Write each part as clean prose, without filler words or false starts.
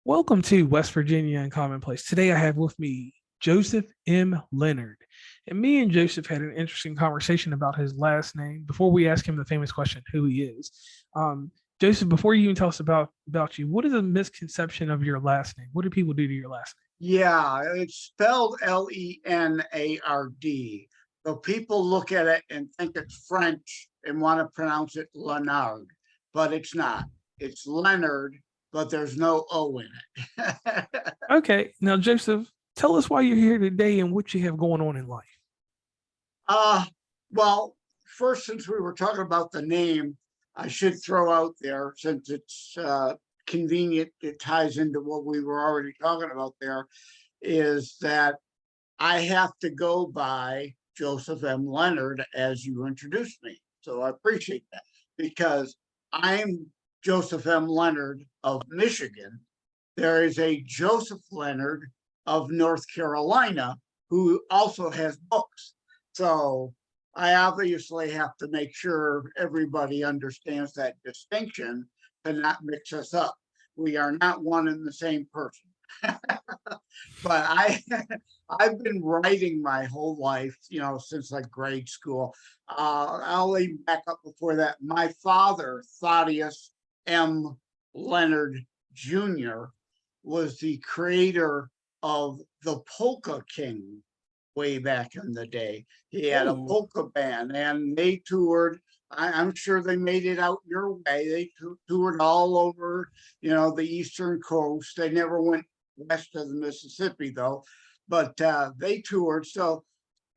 Welcome to West Virginia Uncommonplace. Today I have with me Joesph M. Lenard. And me and Joesph had an interesting conversation about his last name before we ask him the famous question, who he is. Joesph, before you even tell us about you, what is a misconception of your last name? What do people do to your last Yeah, it's spelled Lenard. So people look at it and think it's French and want to pronounce it Lenard, but it's not. It's Leonard, but there's no O in it. name? Okay, now Joesph, tell us why you're here today and what you have going on in life. uh, well, first, since we were talking about the name, I should throw out there, since it's convenient, it ties into what we were already talking about there, is that I have to go by Joesph M. Lenard as you introduced me. So I appreciate that, because I'm Joesph M. Lenard of Michigan. There is a Joseph Lenard of North Carolina who also has books. So I obviously have to make sure everybody understands that distinction to not mix us up. We are not one and the same person. But I've been writing my whole life, since like grade school. I'll even back up before that. My father, Thaddeus M. Lenard Jr., was the creator of the Polka King way back in the day. He had a polka band and they toured. I'm sure they made it out your way. They toured all over, the Eastern coast. They never went west of the Mississippi though, but they toured. So,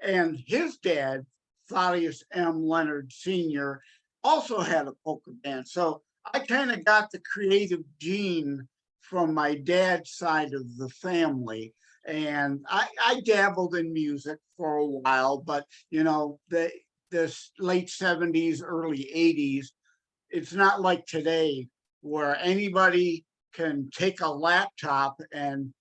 and his dad, Thaddeus M. Lenard Sr., also had a polka band. So I kind of got the creative gene from my dad's side of the family. And I dabbled in music for a while, but this late 70s, early 80s, it's not like today where anybody can take a laptop and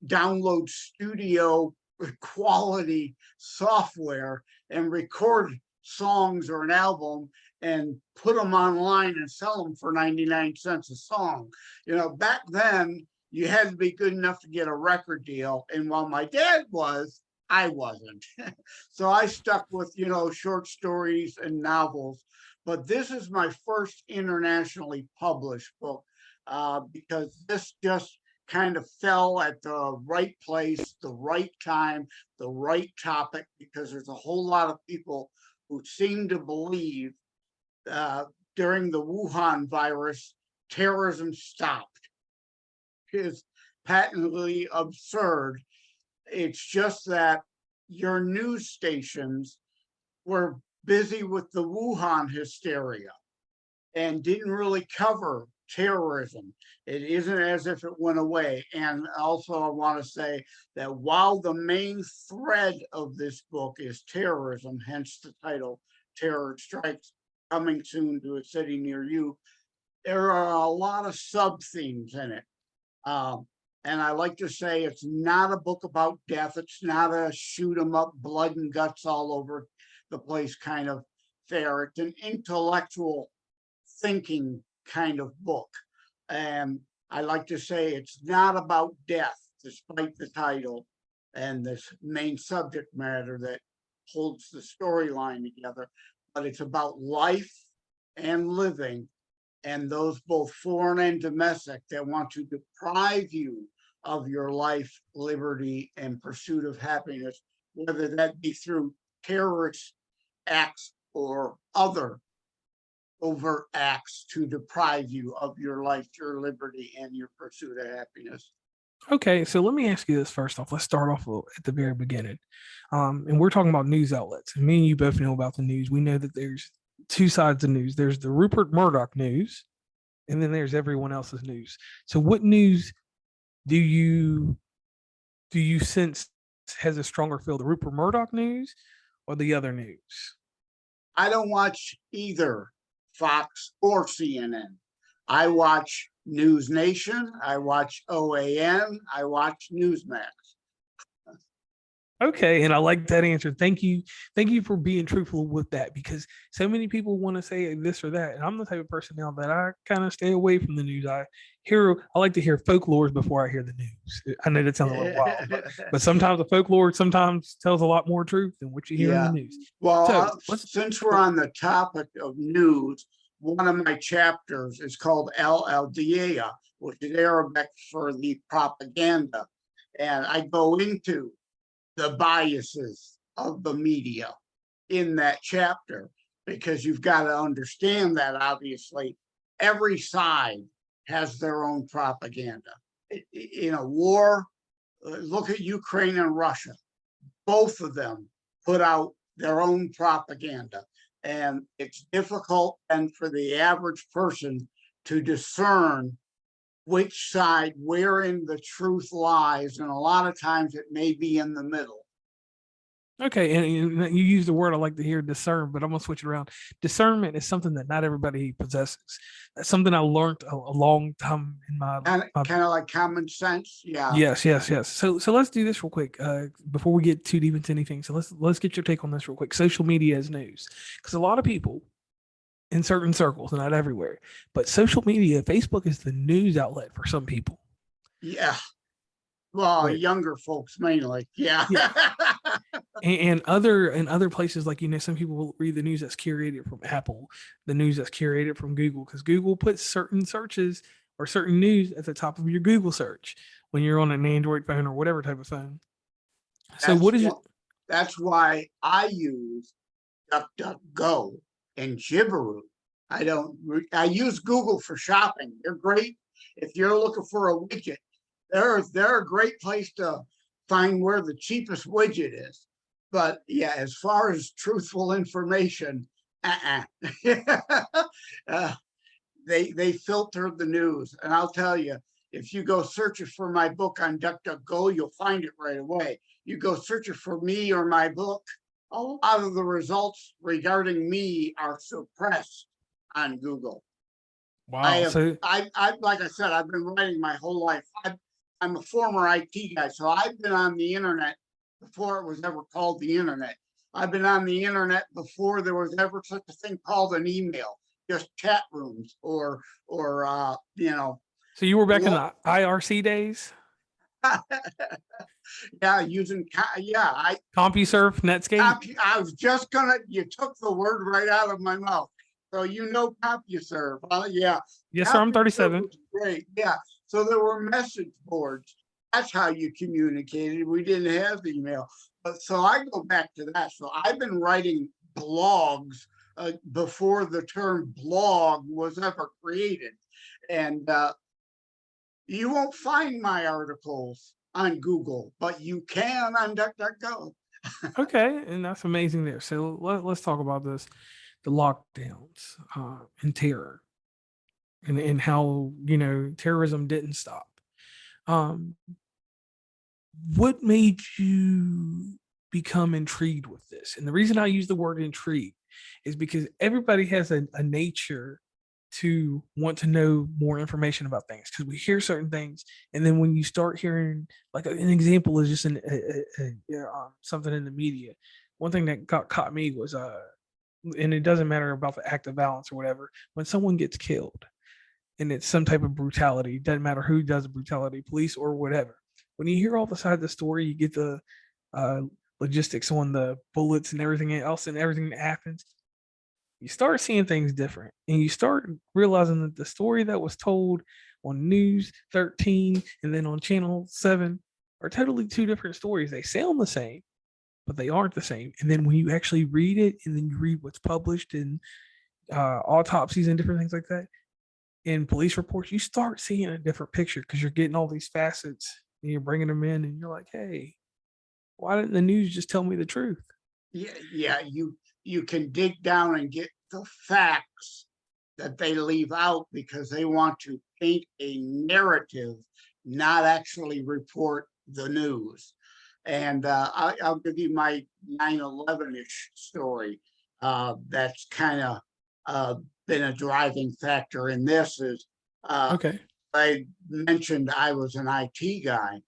download studio quality software and record songs or an album and put them online and sell them for 99 cents a song. Back then you had to be good enough to get a record deal. And while my dad was, I wasn't. So I stuck with, short stories and novels. But this is my first internationally published book, because this just kind of fell at the right place, the right time, the right topic, because there's a whole lot of people who seem to believe during the Wuhan virus, terrorism stopped. Is patently absurd. It's just that your news stations were busy with the Wuhan hysteria and didn't really cover terrorism. It isn't as if it went away. And also I want to say that while the main thread of this book is terrorism, hence the title, Terror Strikes Coming Soon to a City Near You, there are a lot of sub-themes in it. And I like to say it's not a book about death. It's not a shoot 'em up, blood and guts all over the place kind of fare. It's an intellectual thinking kind of book. And I like to say it's not about death, despite the title and this main subject matter that holds the storyline together, but it's about life and living, and those both foreign and domestic that want to deprive you of your life, liberty, and pursuit of happiness, whether that be through terrorist acts or other overt acts to deprive you of your life, your liberty, and your pursuit of happiness. Okay, so let me ask you this first off. Let's start off at the very beginning. And we're talking about news outlets. And me and you both know about the news. We know that there's two sides of news. There's the Rupert Murdoch news, and then there's everyone else's news. So what news do you sense has a stronger feel, the Rupert Murdoch news or the other news? I don't watch either Fox or CNN. I watch News Nation, I watch OAN, I watch Newsmax. Okay, and I like that answer. Thank you for being truthful with that, because so many people want to say this or that, and I'm the type of person now that I kind of stay away from the news. I like to hear folklores before I hear the news. I know that sounds a little wild, but sometimes the folklore sometimes tells a lot more truth than what you hear in the Yeah. news. Well, So let's. since we're on the topic of news, one of my chapters is called LLDA, which is Arabic for the propaganda. And I go into the biases of the media in that chapter, because you've got to understand that obviously every side has their own propaganda. In a war, look at Ukraine and Russia. Both of them put out their own propaganda, and it's difficult and for the average person to discern which side wherein the truth lies, and a lot of times it may be in the middle. Okay, and you use the word I like to hear, discern, but I'm gonna switch it around. Discernment is something that not everybody possesses. That's something I learned a long time in And my kind of like common sense. Yeah. yes. So let's do this real quick before we get too deep into anything. So let's get your take on this real quick. Social media as news, because a lot of people in certain circles, not everywhere, but social media, Facebook is the news outlet for some people. Yeah. Well, Where younger folks mainly. Yeah. yeah, and other places, like, some people will read the news that's curated from Apple, the news that's curated from Google, because Google puts certain searches or certain news at the top of your Google search when you're on an Android phone or whatever type of phone. So That's what is your what that's why I use DuckDuckGo and Jibberoo. I use Google for shopping. They're great. If you're looking for a widget, they're a great place to find where the cheapest widget is. But yeah, as far as truthful information, uh, they filter the news. And I'll tell you, if you go searching for my book on DuckDuckGo, you'll find it right away. You go searching for me or my book, a lot of the results regarding me are suppressed on Google. wow? So I like I said, I've been writing my whole life. I'm a former IT guy, so I've been on the internet before it was ever called the internet. I've been on the internet before there was ever such a thing called an email, just chat rooms or so you were back in the IRC days, yeah, I CompuServe, Netscape. I was just gonna, you took the word right out of my mouth. So CompuServe. Yeah, Yes, sir. I'm CompuServe 37. was great. Yeah. So there were message boards. That's how you communicated. We didn't have email. But so I go back to that. So I've been writing blogs before the term blog was ever created. And you won't find my articles on Google, but you can on DuckDuckGo. Okay, and that's amazing there. So let's talk about this, the lockdowns and terror, and how terrorism didn't stop. Um, what made you become intrigued with this? And the reason I use the word intrigued is because everybody has a nature to want to know more information about things, because we hear certain things, and then when you start hearing, like, an example is just something in the media. One thing that caught me was and it doesn't matter about the act of violence or whatever, when someone gets killed and it's some type of brutality, doesn't matter who does the brutality, police or whatever. When you hear all the side of the story, you get the uh, logistics on the bullets and everything else and everything that happens. You start seeing things different, and you start realizing that the story that was told on News 13 and then on Channel 7 are totally two different stories. They sound the same, but they aren't the same. And then when you actually read it, and then you read what's published in autopsies and different things like that, in police reports, you start seeing a different picture, because you're getting all these facets and you're bringing them in, and you're like, hey, why didn't the news just tell me the truth? Yeah, you can dig down and get the facts that they leave out because they want to paint a narrative, not actually report the news. And I'll give you my 9/11-ish story. That's kind of been a driving factor in this. Is Okay. I mentioned I was an IT guy.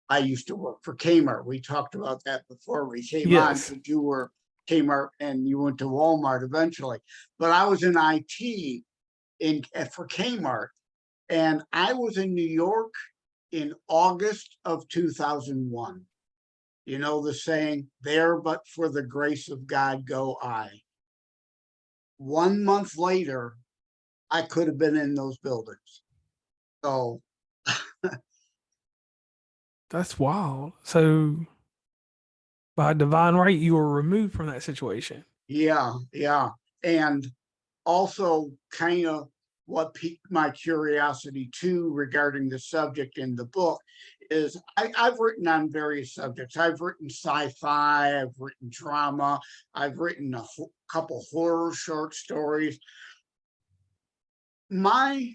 I used to work for Kmart. We talked about that before we came on, Yes. that you were Kmart and you went to Walmart eventually. But I was in IT for Kmart, and I was in New York in August of 2001. You know the saying, there but for the grace of God go I. 1 month later, I could have been in those buildings. So That's wild. So by divine right, you were removed from that situation. yeah, yeah. And also kind of what piqued my curiosity too regarding the subject in the book is I've written on various subjects. I've written sci-fi, I've written drama, I've written a couple horror short stories. My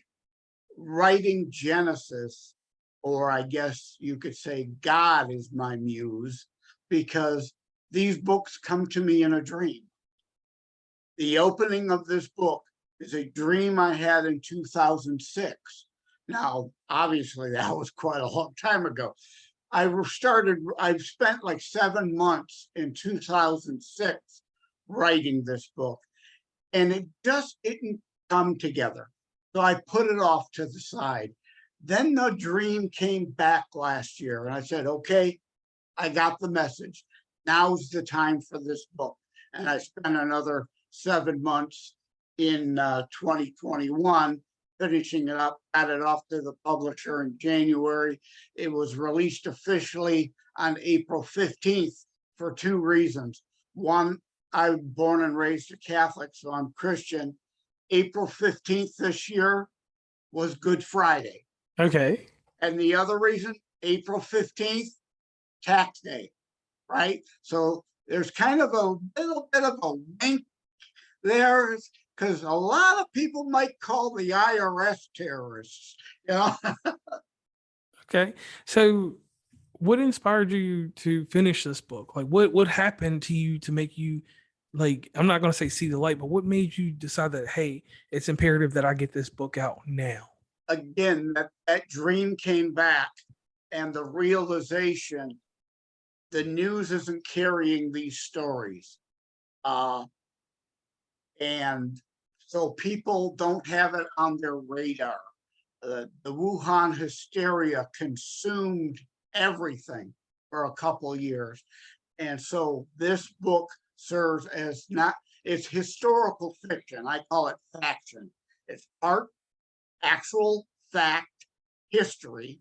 writing genesis, or I guess you could say God is my muse, because these books come to me in a dream. The opening of this book is a dream I had in 2006. Now, obviously, that was quite a long time ago. I've spent like 7 months in 2006 writing this book, and it just didn't come together. So I put it off to the side. Then the dream came back last year, and I said, okay, I got the message. Now's the time for this book. And I spent another 7 months in 2021 finishing it up, got it off to the publisher in January. It was released officially on April 15th for two reasons. One, I was born and raised a Catholic, so I'm Christian. April 15th this year was Good Friday. Okay. And the other reason, April 15th, tax day, right? So there's kind of a little bit of a wink there, because a lot of people might call the IRS terrorists, you know? Okay. So what inspired you to finish this book? Like what happened to you to make you, like, I'm not going to say see the light, but what made you decide that, hey, it's imperative that I get this book out now? Again, that dream came back, and the realization the news isn't carrying these stories. And so people don't have it on their radar. The Wuhan hysteria consumed everything for a couple years. And so this book serves as not, it's historical fiction. I call it faction. It's art, actual fact, history,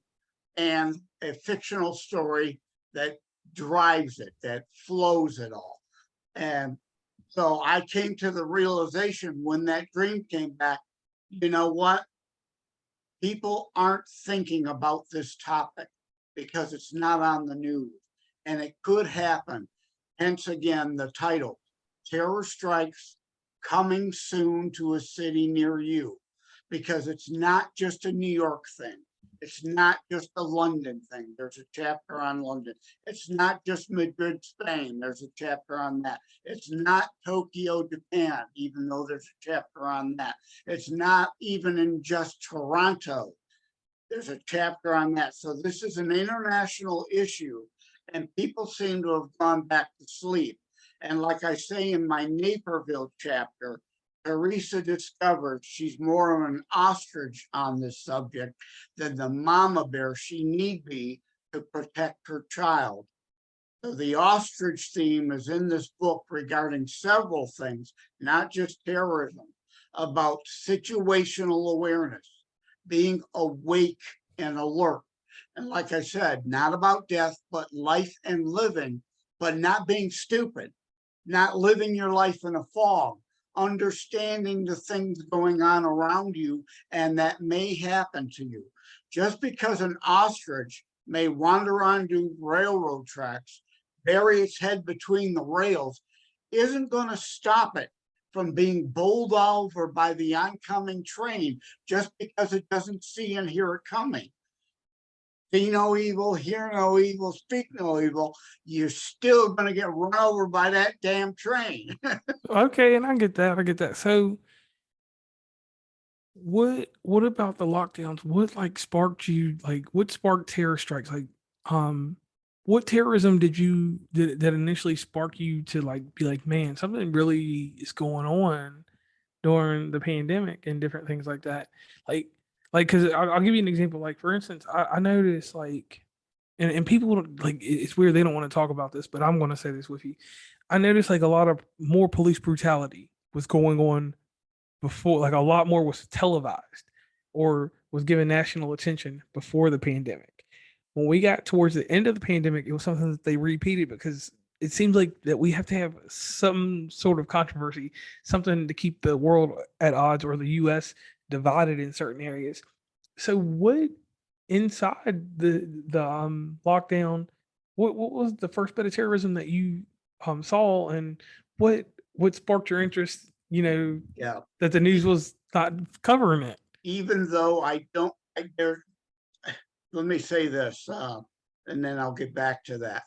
and a fictional story that drives it, that flows it all. And so I came to the realization when that dream came back, you know what? People aren't thinking about this topic because it's not on the news, and it could happen. Hence, again, the title, Terror Strikes Coming Soon to a City Near You, because it's not just a New York thing. It's not just a London thing. There's a chapter on London. It's not just Madrid, Spain. There's a chapter on that. It's not Tokyo, Japan, even though there's a chapter on that. It's not even in just Toronto. There's a chapter on that. So this is an international issue, and people seem to have gone back to sleep. And like I say in my Naperville chapter, Teresa discovers she's more of an ostrich on this subject than the mama bear she need be to protect her child. So the ostrich theme is in this book regarding several things, not just terrorism, about situational awareness, being awake and alert. And like I said, not about death, but life and living, but not being stupid, not living your life in a fog, understanding the things going on around you and that may happen to you. Just because an ostrich may wander onto railroad tracks, bury its head between the rails, isn't going to stop it from being bowled over by the oncoming train just because it doesn't see and hear it coming. See no evil, hear no evil, speak no evil. You're still going to get run over by that damn train. Okay, and I get that. I get that. So what about the lockdowns? What like sparked you, like what sparked terror strikes? Like what terrorism that initially spark you to like be like, man, something really is going on during the pandemic and different things like that. Like, because I'll give you an example. Like, for instance, I noticed like, and people like it's weird they don't want to talk about this, but I'm going to say this with you. I noticed like a lot of more police brutality was going on before, like a lot more was televised or was given national attention before the pandemic. When we got towards the end of the pandemic, it was something that they repeated because it seems like that we have to have some sort of controversy, something to keep the world at odds or the US divided in certain areas. So what inside the lockdown, what was the first bit of terrorism that you saw, and what sparked your interest, Yeah. that the news was not covering it? Even though let me say this, and then I'll get back to that.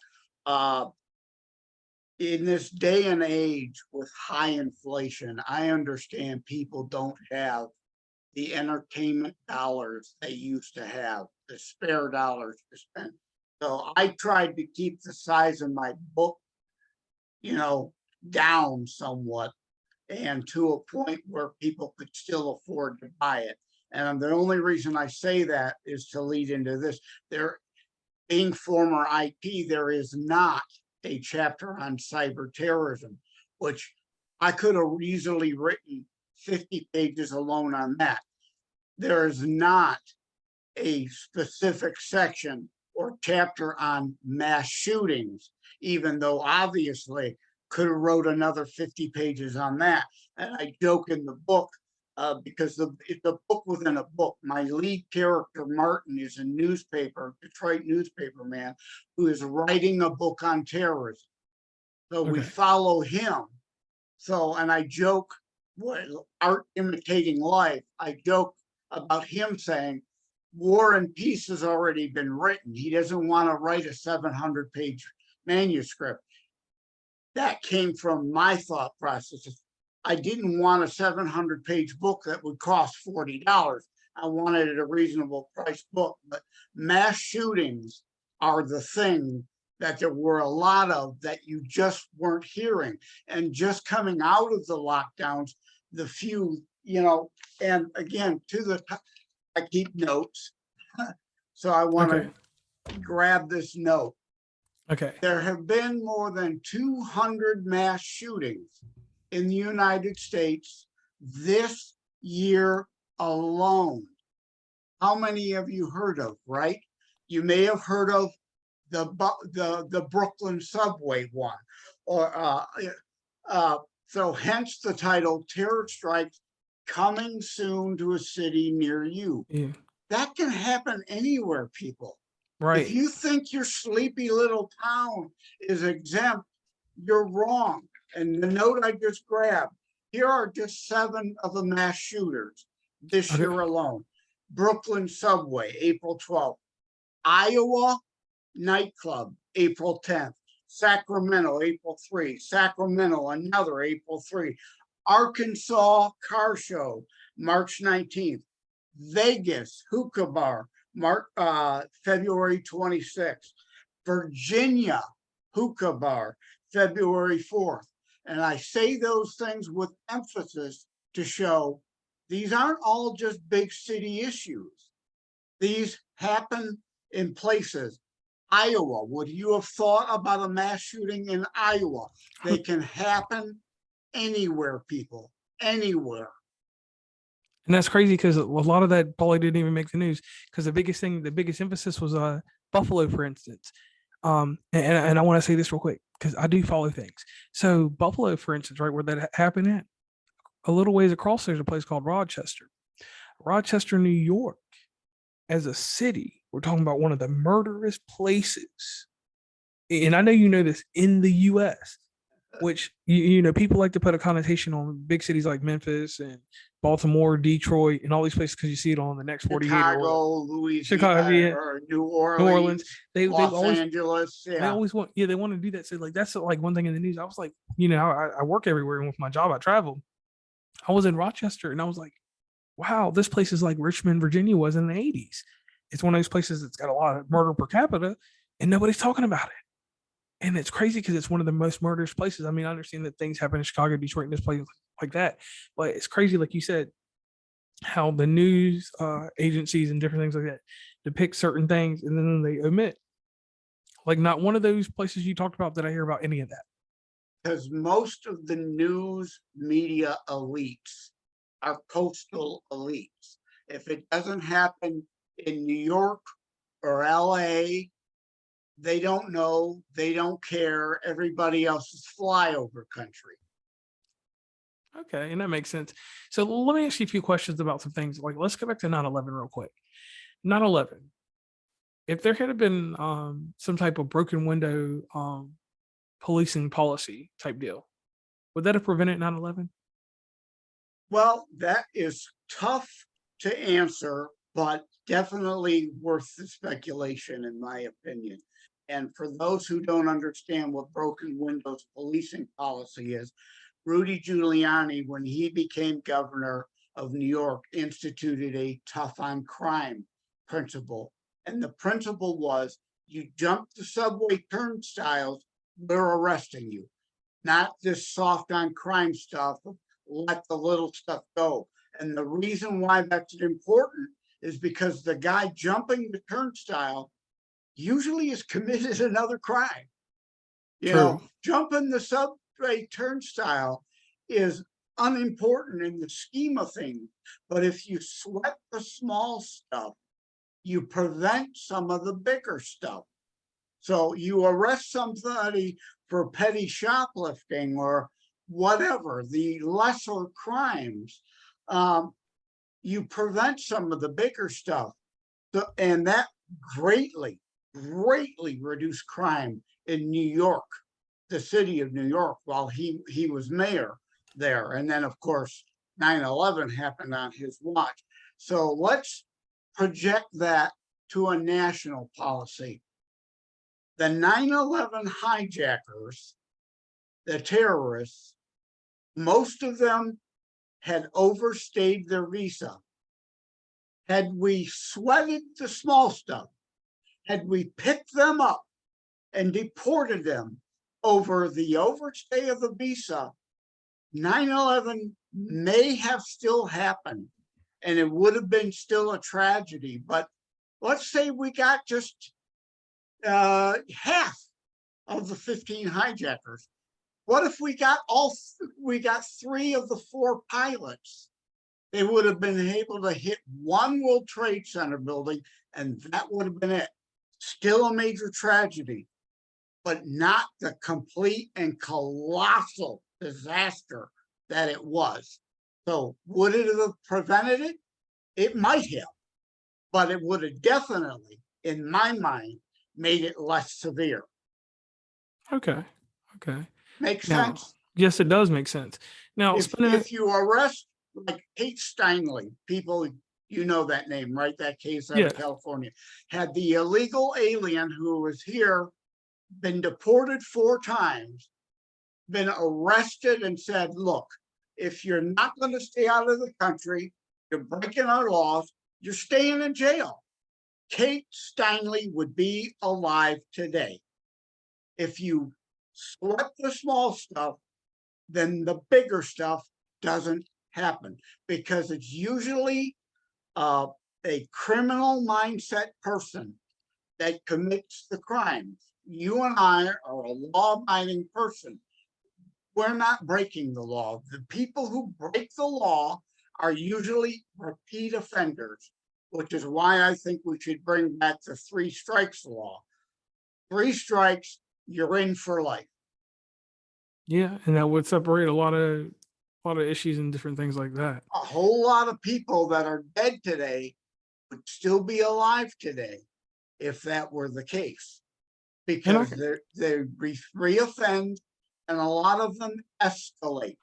In this day and age with high inflation, I understand people don't have the entertainment dollars they used to have, the spare dollars to spend. So I tried to keep the size of my book, down somewhat, and to a point where people could still afford to buy it. And the only reason I say that is to lead into this. There, being former IP, there is not a chapter on cyber terrorism, which I could have easily written 50 pages alone on that. There is not a specific section or chapter on mass shootings, even though obviously could have wrote another 50 pages on that. And I joke in the book, because it's a book within a book. My lead character, Martin, is a Detroit newspaper man, who is writing a book on terrorism. So we follow him. So, and I joke, art imitating life, I joke about him saying, War and Peace has already been written. He doesn't want to write a 700-page manuscript. That came from my thought process. I didn't want a 700-page book that would cost $40. I wanted it a reasonable price book, but mass shootings are the thing that there were a lot of that you just weren't hearing. And just coming out of the lockdowns, the few, and again, I keep notes. So I want to grab this note. Okay. There have been more than 200 mass shootings in the United States this year alone. How many have you heard of, right? You may have heard of the Brooklyn subway one, or so hence the title, Terror Strikes Coming Soon to a City Near You. Yeah. That can happen anywhere, people. Right. If you think your sleepy little town is exempt, you're wrong. And the note I just grabbed, here are just 7 of the mass shooters this year alone. Brooklyn subway, April 12th. Iowa nightclub, April 10th. Sacramento, April 3. Sacramento, another April 3. Arkansas car show, March 19th. Vegas hookah bar, February 26th. Virginia hookah bar, February 4th. And I say those things with emphasis to show these aren't all just big city issues. These happen in places. Iowa, would you have thought about a mass shooting in Iowa? They can happen anywhere, people, anywhere. And that's crazy because a lot of that probably didn't even make the news, because the biggest emphasis was Buffalo, for instance. And I want to say this real quick because I do follow things. So Buffalo, for instance, right where that happened at, a little ways across, there's a place called Rochester, New York. As a city, we're talking about one of the murderous places, and I know you know this, in the U.S., which people like to put a connotation on big cities like Memphis and Baltimore, Detroit, and all these places because you see it on the next 48 Chicago, Louisiana, or New Orleans, Los Angeles. Yeah. They always want, they want to do that. So like that's like one thing in the news. I was like, I work everywhere, and with my job, I travel. I was in Rochester, and I was like, wow, this place is like Richmond, Virginia was in the 80s. It's one of those places that's got a lot of murder per capita, and nobody's talking about it. And it's crazy because it's one of the most murderous places. I mean, I understand that things happen in Chicago, Detroit, and this place like that, but it's crazy, like you said, how the news agencies and different things like that depict certain things and then they omit. Like, not one of those places you talked about did I hear about any of that. Because most of the news media elites are coastal elites. If it doesn't happen in New York or LA, they don't know, they don't care. Everybody else is flyover country. Okay, and that makes sense. So let me ask you a few questions about some things. Like, let's go back to 9/11 real quick. 9/11. If there had been some type of broken window policing policy type deal, would that have prevented 9/11? Well, that is tough to answer, but definitely worth the speculation, in my opinion. And for those who don't understand what broken windows policing policy is, Rudy Giuliani, when he became governor of New York, instituted a tough on crime principle. And the principle was, you jump the subway turnstiles, we're arresting you. Not this soft on crime stuff, let the little stuff go. And the reason why that's important is because the guy jumping the turnstile usually has committed another crime. You know, True. jumping the subway turnstile is unimportant in the scheme of things. But if you sweat the small stuff, you prevent some of the bigger stuff. So you arrest somebody for petty shoplifting or whatever, the lesser crimes, you prevent some of the bigger stuff. So, and that greatly, greatly reduced crime in New York, the city of New York, while he was mayor there. And then, of course, 9/11 happened on his watch. So let's project that to a national policy. The 9/11 hijackers, the terrorists, most of them had overstayed their visa. Had we sweated the small stuff, had we picked them up and deported them over the overstay of the visa, 9/11 may have still happened and it would have been still a tragedy. But let's say we got just half of the 15 hijackers. What if we got three of the four pilots? They would have been able to hit one World Trade Center building, and that would have been it. Still a major tragedy, but not the complete and colossal disaster that it was. So would it have prevented it? It might have, but it would have definitely, in my mind, made it less severe. Okay. Okay. Makes Now, sense? yes, it does make sense. Now, If you arrest like Kate Steinle, people, you know that name, right? That case out yeah, of California, had the illegal alien who was here, been deported 4 times, been arrested and said, look, if you're not going to stay out of the country, you're breaking our laws, you're staying in jail. Kate Steinle would be alive today. If you sweat the small stuff, then the bigger stuff doesn't happen, because it's usually a criminal mindset person that commits the crimes. You and I are a law-abiding person. We're not breaking the law. The people who break the law are usually repeat offenders, which is why I think we should bring back the 3 strikes law. 3 strikes, you're in for life. yeah, and that would separate a lot of issues and different things like that. A whole lot of people that are dead today would still be alive today if that were the case, because they reoffend, and a lot of them escalate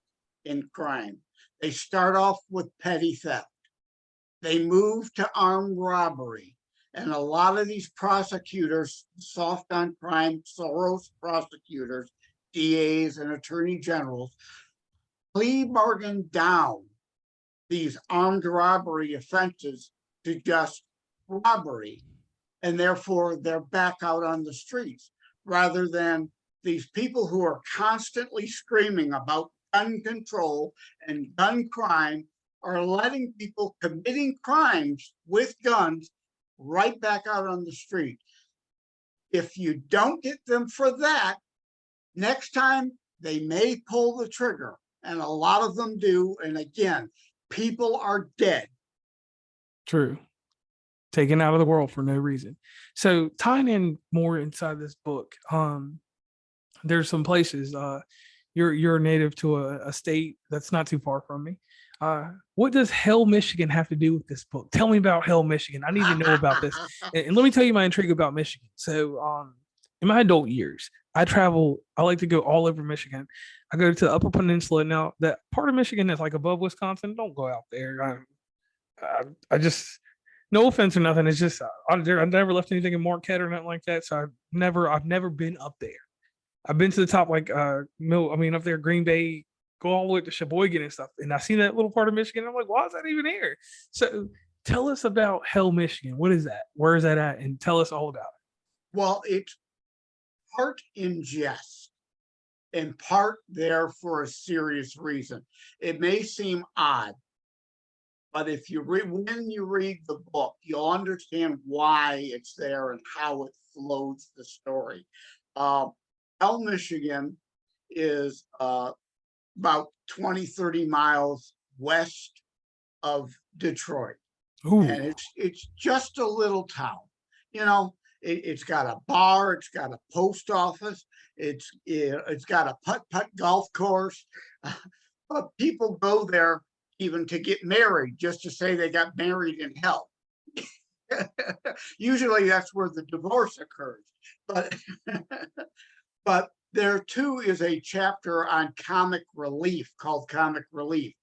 in crime. They start off with petty theft. They move to armed robbery. And a lot of these prosecutors, soft on crime, Soros prosecutors, DAs and attorney generals, plea bargain down these armed robbery offenses to just robbery. and therefore they're back out on the streets, rather than these people who are constantly screaming about gun control and gun crime are letting people committing crimes with guns right back out on the street. If you don't get them for that, next time they may pull the trigger, and a lot of them do. And again, people are dead. True. Taken out of the world for no reason. So tying in more inside this book, there's some places. You're a native to a state that's not too far from me. What does Hell, Michigan have to do with this book? Tell me about Hell, Michigan. I need to know about this. And let me tell you my intrigue about Michigan. So, in my adult years, I travel. I like to go all over Michigan. I go to the Upper Peninsula. Now, that part of Michigan that's like above Wisconsin, don't go out there. I just, no offense or nothing. It's just I've never left anything in Marquette or nothing like that. So I've never been up there. I've been to the top, like up there, Green Bay, go all the way to Sheboygan and stuff. And I seen that little part of Michigan. I'm like, why is that even here? So tell us about Hell, Michigan. What is that? Where is that at? And tell us all about it. Well, it's part in jest and part there for a serious reason. It may seem odd, but if you when you read the book, you'll understand why it's there and how it flows the story. Hell, Michigan is about 20, 30 miles west of Detroit. Ooh. And it's just a little town. You know, it's got a bar, it's got a post office, it's got a putt-putt golf course. But people go there even to get married, just to say they got married in hell. Usually that's where the divorce occurs. But there too is a chapter on comic relief called Comic Relief.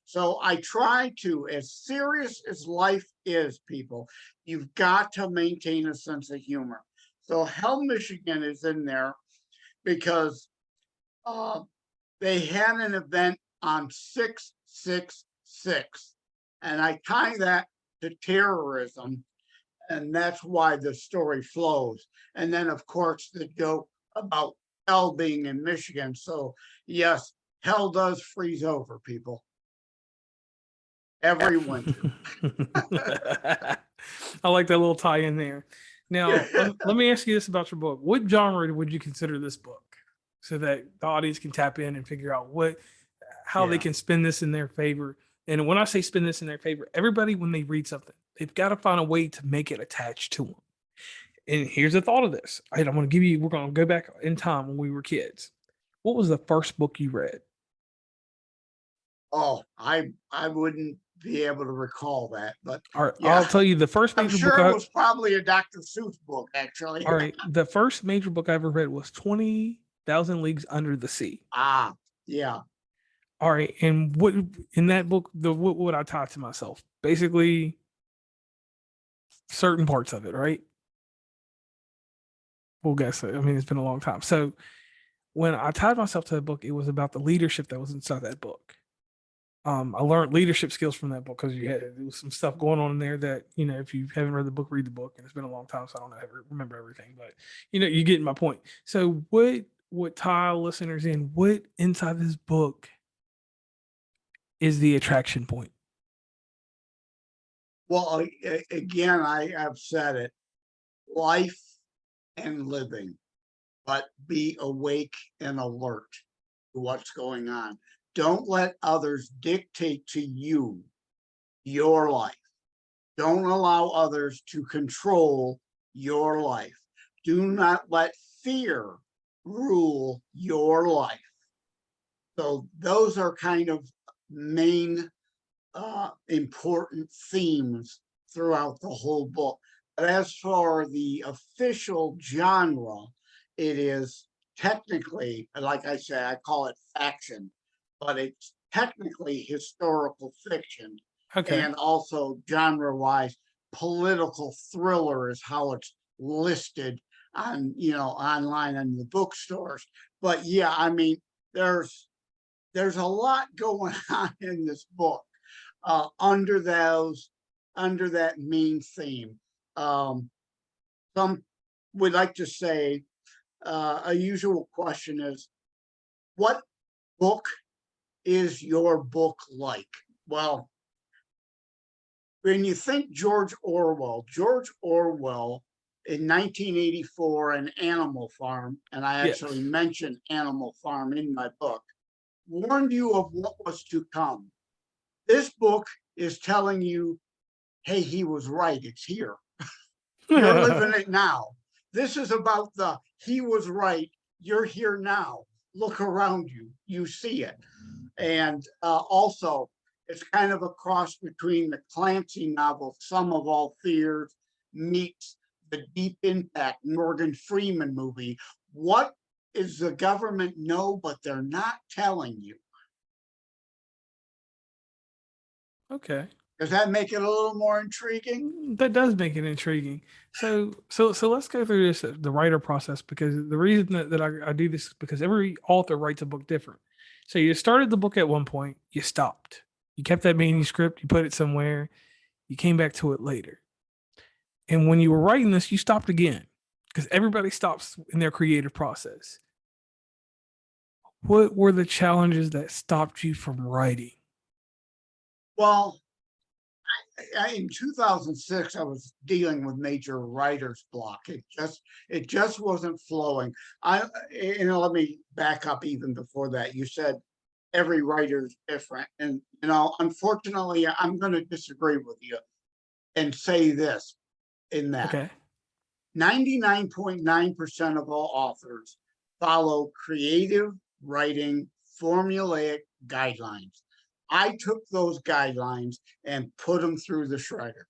So I try to, as serious as life is, people, you've got to maintain a sense of humor. So Hell, Michigan is in there because they had an event on 6/66, and I tie that to terrorism, and that's why the story flows. And then, of course, the joke about hell being in Michigan. So yes, hell does freeze over, people, every winter. I like that little tie in there. Now, let me ask you this about your book. What genre would you consider this book, so that the audience can tap in and figure out how they can spin this in their favor? And when I say spin this in their favor, everybody, when they read something, they've got to find a way to make it attached to them. And here's the thought of this. We're going to go back in time when we were kids. What was the first book you read? Oh, I wouldn't be able to recall that, but All right, yeah. I'll tell you the first I'm major sure book. it was probably a Dr. Seuss book, actually. All right, the first major book I ever read was 20,000 Leagues Under the Sea. Ah, yeah. All right, and what in that book, what would I tie to myself? Basically, certain parts of it, right? We'll guess it. I mean, it's been a long time. So when I tied myself to the book, it was about the leadership that was inside that book. I learned leadership skills from that book because there was some stuff going on in there that, if you haven't read the book, read the book. And it's been a long time, so I don't remember everything, but you get my point. So what tie listeners in, what inside this book is the attraction point? Well, again, I have said it, life and living, but be awake and alert to what's going on. Don't let others dictate to you your life. Don't allow others to control your life. Do not let fear rule your life. So those are kind of main important themes throughout the whole book. But as for the official genre, it is technically, like I said, I call it faction, but it's technically historical fiction. Okay. And also genre-wise, political thriller is how it's listed on, online in the bookstores. But yeah, I mean, there's a lot going on in this book under that main theme. some would like to say, a usual question is, what book is your book like? Well, when you think George Orwell in 1984, an Animal Farm, and I actually Yes. mentioned Animal Farm in my book, warned you of what was to come. This book is telling you, hey, he was right, it's here. You're living it now. This is about the he was right, you're here now. Look around you, you see it. And also, it's kind of a cross between the Clancy novel, Sum of All Fears, meets the Deep Impact Morgan Freeman movie. What is the government know, but they're not telling you? Okay. Does that make it a little more intriguing? That does make it intriguing. So let's go through this the writer process, because the reason that I do this is because every author writes a book different. So you started the book at one point, you stopped, you kept that manuscript, you put it somewhere, you came back to it later, and when you were writing this, you stopped again, because everybody stops in their creative process. What were the challenges that stopped you from writing? Well, in 2006, I was dealing with major writer's block. It just wasn't flowing. Let me back up even before that. You said every writer is different, and unfortunately, I'm going to disagree with you and say this: in that, Okay. 99.9% of all authors follow creative writing formulaic guidelines. I took those guidelines and put them through the shredder.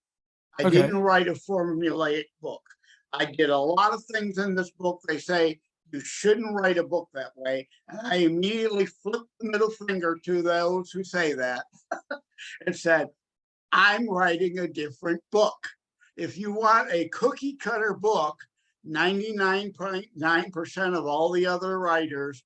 I Okay. didn't write a formulaic book. I did a lot of things in this book. They say you shouldn't write a book that way. And I immediately flipped the middle finger to those who say that and said, I'm writing a different book. If you want a cookie cutter book, 99.9% of all the other writers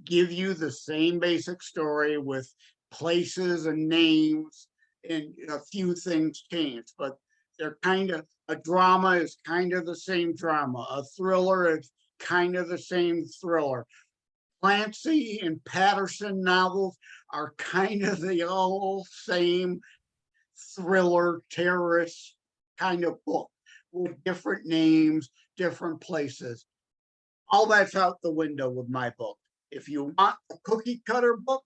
give you the same basic story with places and names and a few things change, but they're kind of, a drama is kind of the same drama. A thriller is kind of the same thriller. Clancy and Patterson novels are kind of the all same thriller, terrorist kind of book with different names, different places. All that's out the window with my book. If you want a cookie cutter book,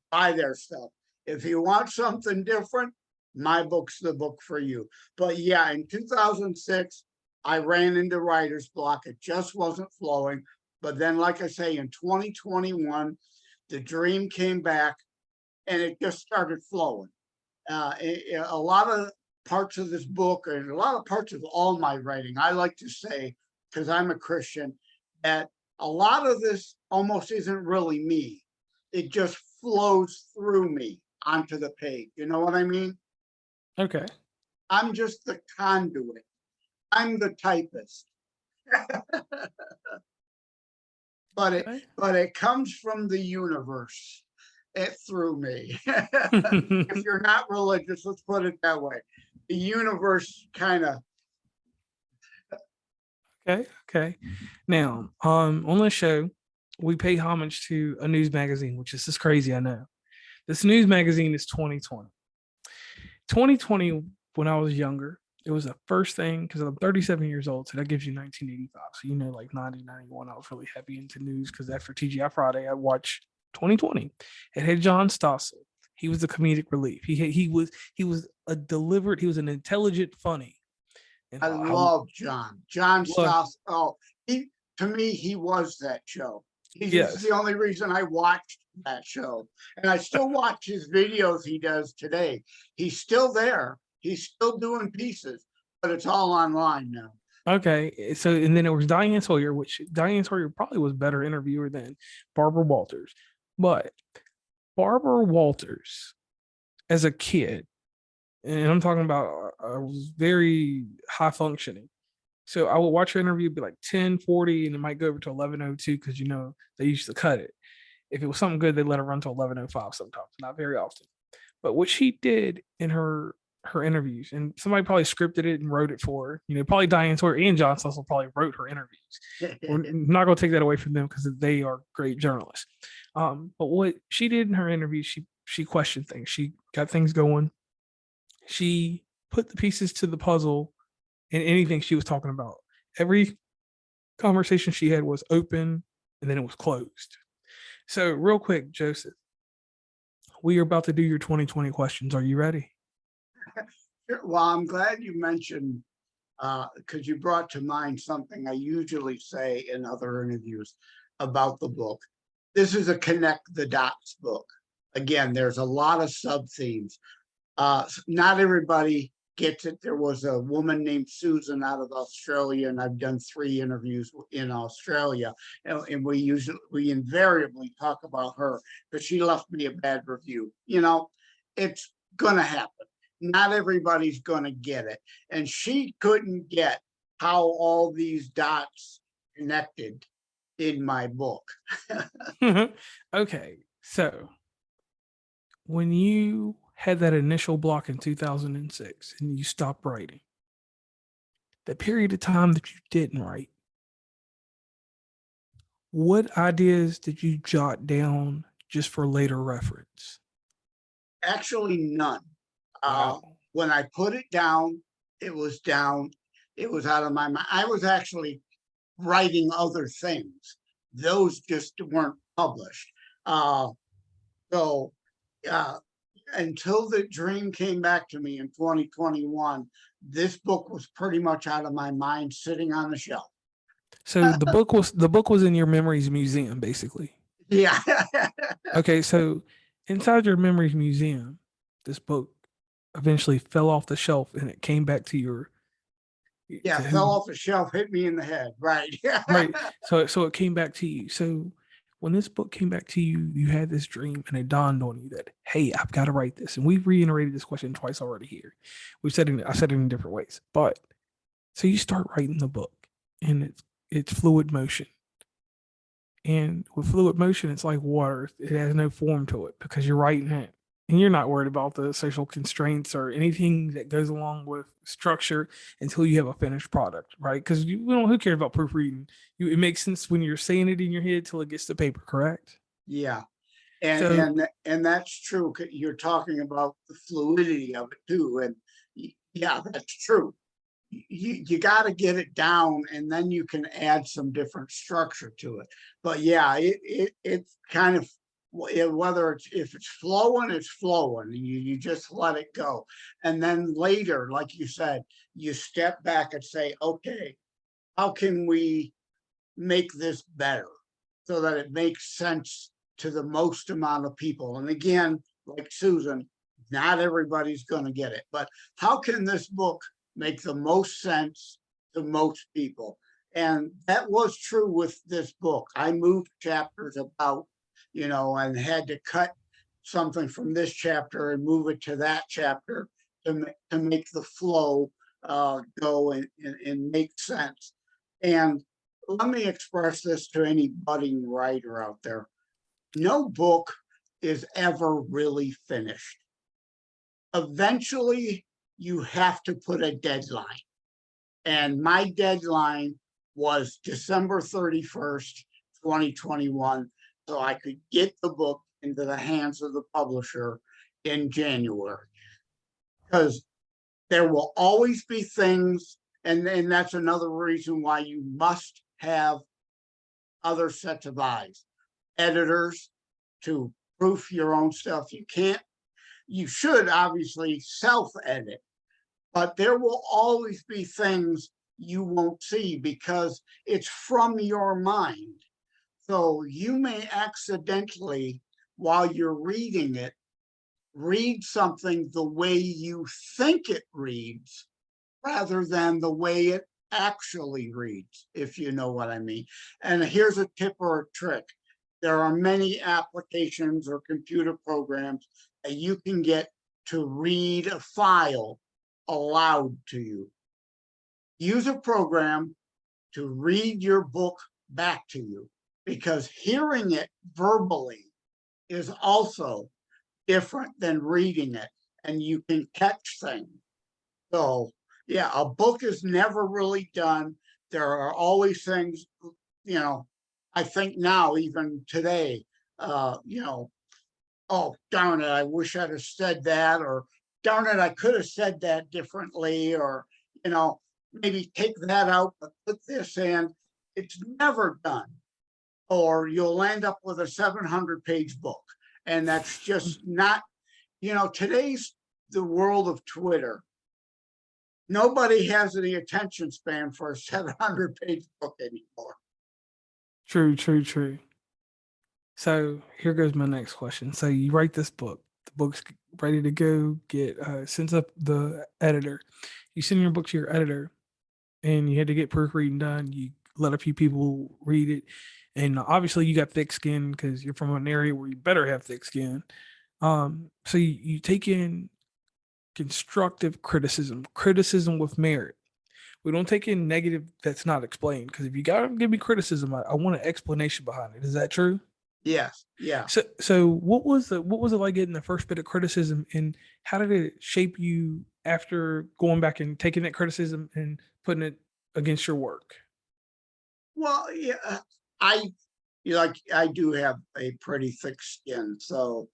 buy their stuff. If you want something different, my book's the book for you. But yeah, in 2006, I ran into writer's block. It just wasn't flowing. But then, like I say, in 2021, the dream came back and it just started flowing. A lot of parts of this book, and a lot of parts of all my writing, I like to say, because I'm a Christian, that a lot of this almost isn't really me. It just flows through me onto the page. You know what I mean? Okay. I'm just the conduit. I'm the typist. but it comes from the universe. It through me. If you're not religious, let's put it that way. The universe kind of. Okay. Now, on the show, we pay homage to a news magazine, which is just crazy, I know. This news magazine is 2020. 2020, when I was younger, it was the first thing, because I'm 37 years old, so that gives you 1985. So, like 90, 91, I was really heavy into news, because after TGI Friday, I watched 2020. It had John Stossel. He was the comedic relief. He was an intelligent, funny. And I love John Stoss. Oh, to me, he was that show. He's the only reason I watched that show. And I still watch his videos he does today. He's still there. He's still doing pieces, but it's all online now. Okay. So, and then it was Diane Sawyer, which Diane Sawyer probably was a better interviewer than Barbara Walters. But Barbara Walters, as a kid, and I'm talking about, I was very high functioning. So I would watch her interview, be like 10:40, and it might go over to 11:02, because they used to cut it. If it was something good, they let her run to 11:05 sometimes, not very often. But what she did in her her interviews, and somebody probably scripted it and wrote it for her. Probably Diane Sawyer and John Cecil probably wrote her interviews. We're not going to take that away from them because they are great journalists. But what she did in her interview, she questioned things. She got things going. She put the pieces to the puzzle in anything she was talking about. Every conversation she had was open, and then it was closed. So real quick, Joesph, we are about to do your 2020 questions. Are you ready? Well, I'm glad you mentioned, because you brought to mind something I usually say in other interviews about the book. This is a connect the dots book. Again, there's a lot of sub themes. Not everybody gets it. There was a woman named Susan out of Australia, and I've done 3 interviews in Australia, and we invariably talk about her because she left me a bad review. It's gonna happen. Not everybody's gonna get it, and she couldn't get how all these dots connected in my book. Okay, so when you had that initial block in 2006 and you stopped writing, the period of time that you didn't write, what ideas did you jot down just for later reference? Actually, none. Wow. When I put it down, it was down. It was out of my mind. I was actually writing other things. Those just weren't published. So until the dream came back to me in 2021, this book was pretty much out of my mind, sitting on the shelf. So the book was in your memories museum, basically. Yeah. Okay, so inside your memories museum, this book eventually fell off the shelf and it came back to your Yeah, fell off the shelf, hit me in the head. Right. right. So it came back to you. So when this book came back to you, you had this dream and it dawned on you that, hey, I've got to write this. And we've reiterated this question twice already here. I said it in different ways. But so you start writing the book and it's fluid motion. And with fluid motion, it's like water. It has no form to it because you're writing it. And you're not worried about the social constraints or anything that goes along with structure until you have a finished product, right? Because who cares about proofreading? It makes sense when you're saying it in your head till it gets to paper, correct? Yeah. And that's true. You're talking about the fluidity of it too. And yeah, that's true. You got to get it down, and then you can add some different structure to it. But yeah, it's kind of, whether if it's flowing, it's flowing. You just let it go, and then later, like you said, you step back and say, okay, how can we make this better so that it makes sense to the most amount of people? And again, like Susan, not everybody's going to get it, but how can this book make the most sense to most people? And that was true with this book. I moved chapters about, and had to cut something from this chapter and move it to that chapter to make the flow go and make sense. And let me express this to any budding writer out there. No book is ever really finished. Eventually, you have to put a deadline. And my deadline was December 31st, 2021, so I could get the book into the hands of the publisher in January. Because there will always be things, and that's another reason why you must have other sets of eyes. Editors to proof your own stuff. You should obviously self-edit, but there will always be things you won't see because it's from your mind. So you may accidentally, while you're reading it, read something the way you think it reads rather than the way it actually reads, if you know what I mean. And here's a tip or a trick. There are many applications or computer programs that you can get to read a file aloud to you. Use a program to read your book back to you, because hearing it verbally is also different than reading it. and you can catch things. So, yeah, a book is never really done. There are always things, I think now, even today, oh, darn it, I wish I'd have said that, or darn it, I could have said that differently, or, maybe take that out, but put this in. It's never done. Or you'll end up with a 700-page book. And that's just not, today's the world of Twitter. Nobody has the attention span for a 700-page book anymore. True. So here goes my next question. So you write this book, the book's ready to go, get sends up the editor. You send your book to your editor, and you had to get proofreading done. You let a few people read it, and obviously you got thick skin because you're from an area where you better have thick skin. So you take in constructive criticism with merit. We don't take in negative that's not explained, because if you gotta give me criticism, I want an explanation behind it. Is that true? Yes, yeah. So what was it like getting the first bit of criticism, and how did it shape you after going back and taking that criticism and putting it against your work? Well, yeah, I do have a pretty thick skin, so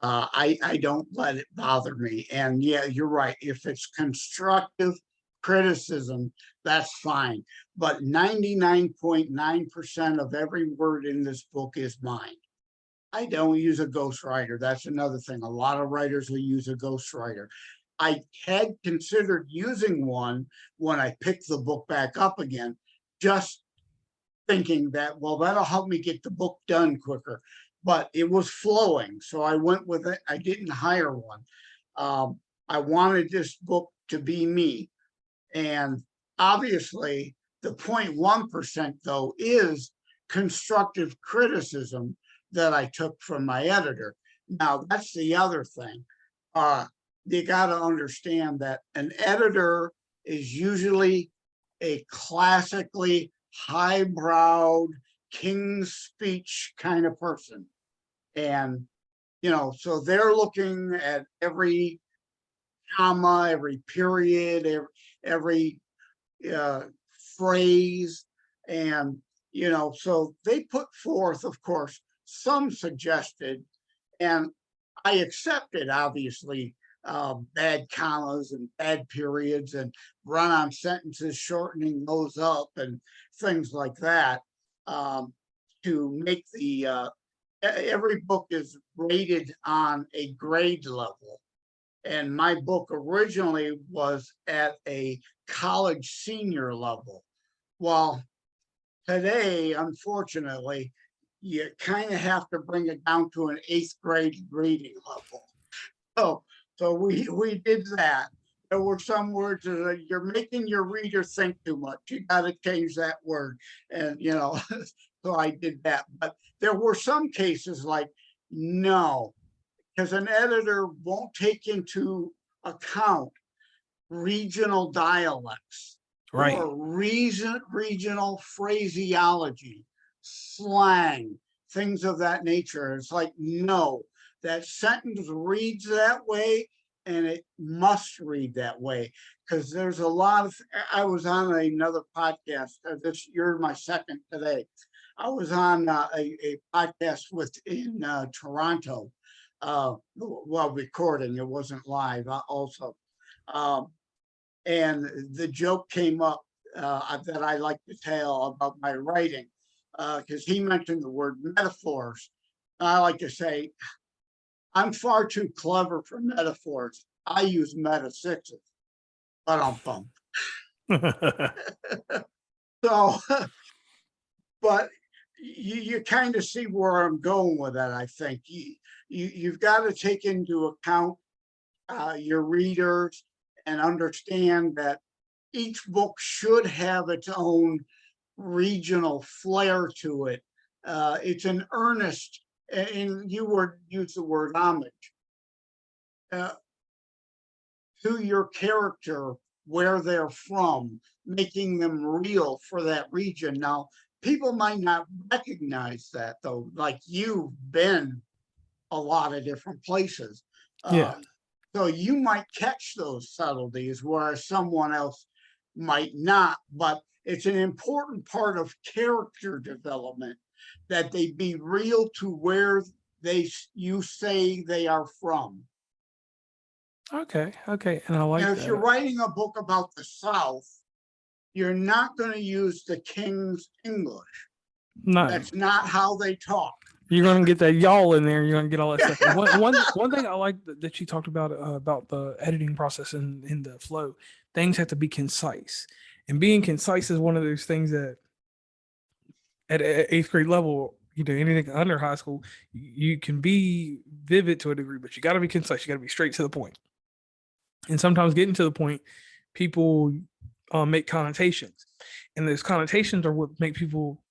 I don't let it bother me. And yeah, you're right. If it's constructive criticism, that's fine. But 99.9% of every word in this book is mine. I don't use a ghostwriter. That's another thing. A lot of writers will use a ghostwriter. I had considered using one when I picked the book back up again, just thinking that, well, that'll help me get the book done quicker. But it was flowing, so I went with it. I didn't hire one. I wanted this book to be me. And obviously, the 0.1%, though, is constructive criticism that I took from my editor. Now, that's the other thing. You got to understand that an editor is usually a classically highbrowed King's Speech kind of person. And, so they're looking at every comma, every period, every phrase. And, so they put forth, of course, some suggested, and I accepted, obviously, bad commas and bad periods and run-on sentences, shortening those up and things like that, to make the every book is rated on a grade level. And my book originally was at a college senior level. Well, today, unfortunately, you kind of have to bring it down to an 8th grade grading level. So we did that. There were some words that you're making your reader think too much. You got to change that word. And, so I did that. But there were some cases like, no, because an editor won't take into account regional dialects, Right. or regional phraseology, slang, things of that nature. It's like, no, that sentence reads that way, and it must read that way. Because there's a lot of, I was on another podcast, you're my second today. I was on a podcast in Toronto, well, recording, it wasn't live also. And the joke came up that I like to tell about my writing, because he mentioned the word metaphors. I like to say, I'm far too clever for metaphors. I use meta sixes, but I'm pumped. So, but you kind of see where I'm going with that. I think you've got to take into account your readers and understand that each book should have its own regional flair to it. It's an earnest, and you use the word homage to your character, where they're from, making them real for that region. Now, people might not recognize that, though, like you've been a lot of different places. Yeah. So you might catch those subtleties, whereas someone else might not. But it's an important part of character development that they be real to where you say they are from. Okay, okay, and I like And if that. you're writing a book about the South, you're not going to use the King's English. No, That's not how they talk. you're gonna get that y'all in there. You're gonna get all that stuff. And one thing I like that you talked about the editing process and in the flow. Things have to be concise, and being concise is one of those things that at eighth grade level, you know, anything under high school, you can be vivid to a degree, but you got to be concise. You got to be straight to the point. And sometimes getting to the point, people make connotations, and those connotations are what make people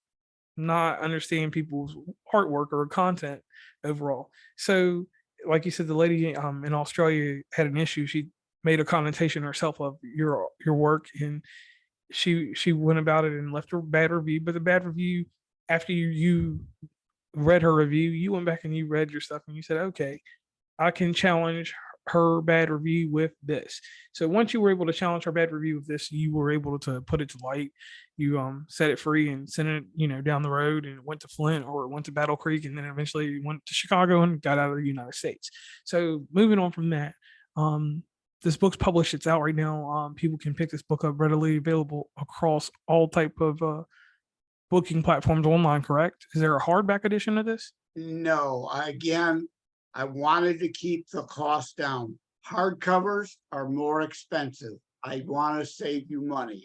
not understand people's artwork or content overall. So, like you said, the lady in Australia had an issue. She made a connotation herself of your work, and she went about it and left a bad review. But the bad review, after you read her review, you went back and you read your stuff and you said, okay, I can challenge her bad review with this. So once you were able to challenge her bad review with this, you were able to put it to light. You set it free and sent it, you know, down the road, and it went to Flint or it went to Battle Creek, and then eventually went to Chicago and got out of the United States. So moving on from that, this book's published. It's out right now. People can pick this book up, readily available across all type of booking platforms online, correct? Is there a hardback edition of this? No, again, I wanted to keep the cost down. Hardcovers are more expensive. I want to save you money.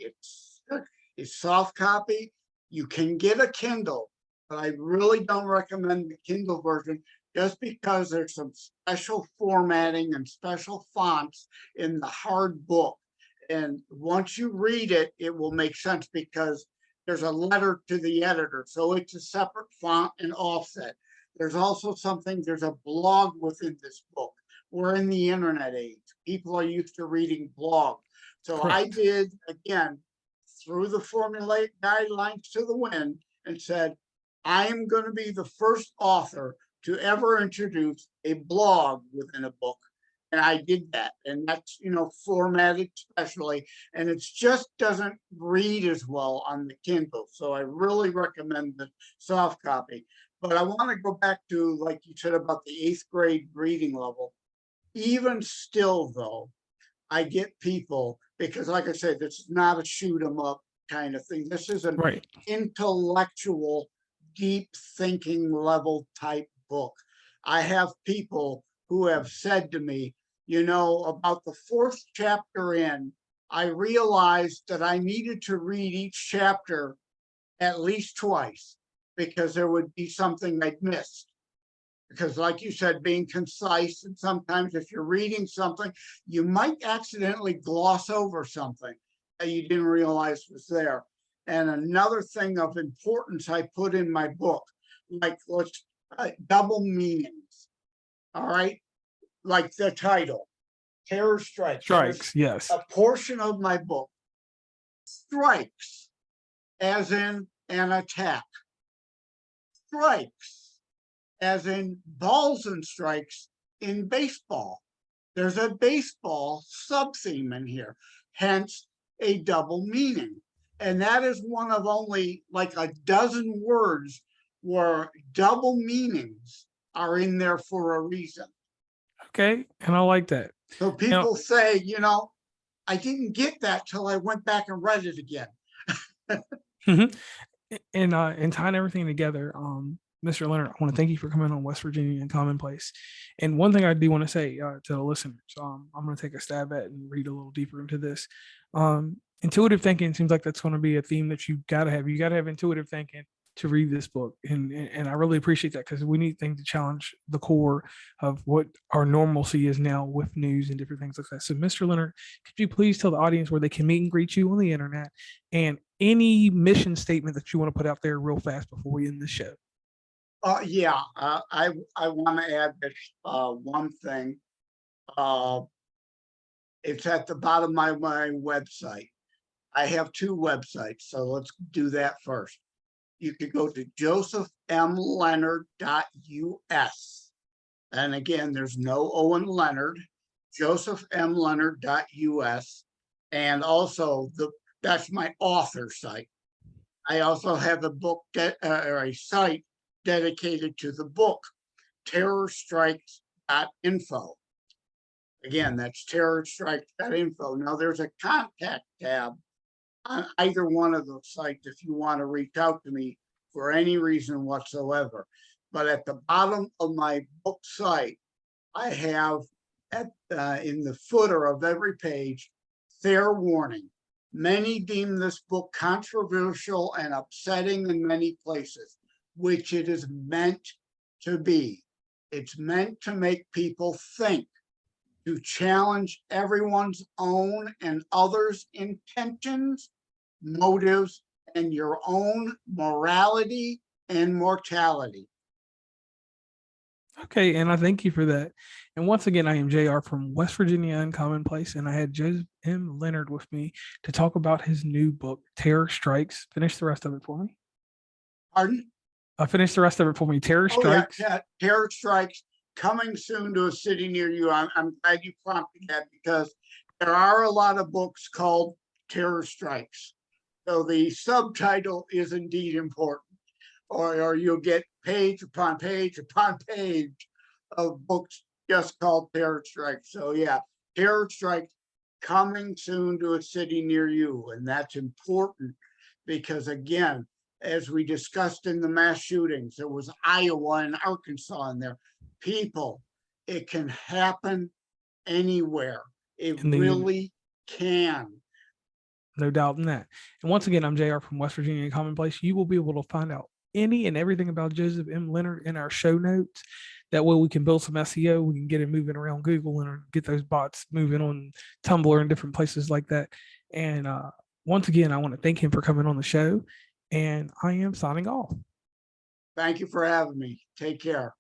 It's soft copy. You can get a Kindle, but I really don't recommend the Kindle version just because there's some special formatting and special fonts in the hard book. And once you read it, it will make sense because there's a letter to the editor. So it's a separate font and offset. There's also there's a blog within this book. We're in the internet age. People are used to reading blogs. So Correct. I did, again, threw the formulaic guidelines to the wind and said, I am going to be the first author to ever introduce a blog within a book. And I did that. And that's, formatted specially. And it just doesn't read as well on the Kindle. So I really recommend the soft copy. But I want to go back to, like you said, about the 8th grade reading level. Even still, though, I get people, because like I said, this is not a shoot 'em up kind of thing. This is an intellectual, deep thinking level type book. I have people who have said to me, about the 4th chapter in, I realized that I needed to read each chapter at least twice, because there would be something I'd missed. Because like you said, being concise, and sometimes if you're reading something, you might accidentally gloss over something that you didn't realize was there. And another thing of importance I put in my book, like double meanings. All right. Like the title, Terror Strikes. Strikes, yes. A portion of my book, strikes, as in an attack. Strikes, as in balls and strikes in baseball. There's a baseball sub-theme in here, hence a double meaning. And that is one of only like a dozen words where double meanings are in there for a reason. Okay, and I like that. So people say, I didn't get that till I went back and read it again. And tying everything together, Mr. Lenard, I want to thank you for coming on West Virginia Uncommonplace. And one thing I do want to say to the listeners, I'm going to take a stab at and read a little deeper into this. Intuitive thinking seems like that's going to be a theme that you got to have. You got to have intuitive thinking to read this book, and I really appreciate that, because we need things to challenge the core of what our normalcy is now with news and different things like that. So, Mr. Lenard, could you please tell the audience where they can meet and greet you on the internet, and any mission statement that you want to put out there real fast before we end the show? I want to add this one thing. It's at the bottom of my website. I have 2 websites, so let's do that first. You could go to josephmlenard.us. And again, there's no O in Leonard. josephmleonard.us, and also that's my author site. I also have a book or a site dedicated to the book, terrorstrikes.info. Again, that's terrorstrikes.info. Now there's a contact tab on either one of those sites if you want to reach out to me for any reason whatsoever. But at the bottom of my book site, I have in the footer of every page, fair warning. Many deem this book controversial and upsetting in many places, which it is meant to be. It's meant to make people think, to challenge everyone's own and others' intentions, motives, and your own morality and mortality. Okay, and I thank you for that. And once again, I am JR from West Virginia Uncommonplace, and I had Joesph M. Lenard with me to talk about his new book, Terror Strikes. Finish the rest of it for me. Pardon? Finish the rest of it for me. Terror Strikes. Yeah, Terror Strikes, coming soon to a city near you. I'm glad you prompted that, because there are a lot of books called Terror Strikes. So the subtitle is indeed important, or you'll get page upon page upon page of books just called Terror Strikes. So yeah, Terror Strikes, coming soon to a city near you. And that's important because, again, as we discussed in the mass shootings, there was Iowa and Arkansas in there. People, it can happen anywhere. It really can. No doubt in that. And once again, I'm JR from West Virginia Commonplace. You will be able to find out any and everything about Joesph M. Lenard in our show notes. That way we can build some SEO. We can get it moving around Google and get those bots moving on Tumblr and different places like that. And once again, I want to thank him for coming on the show. And I am signing off. Thank you for having me. Take care.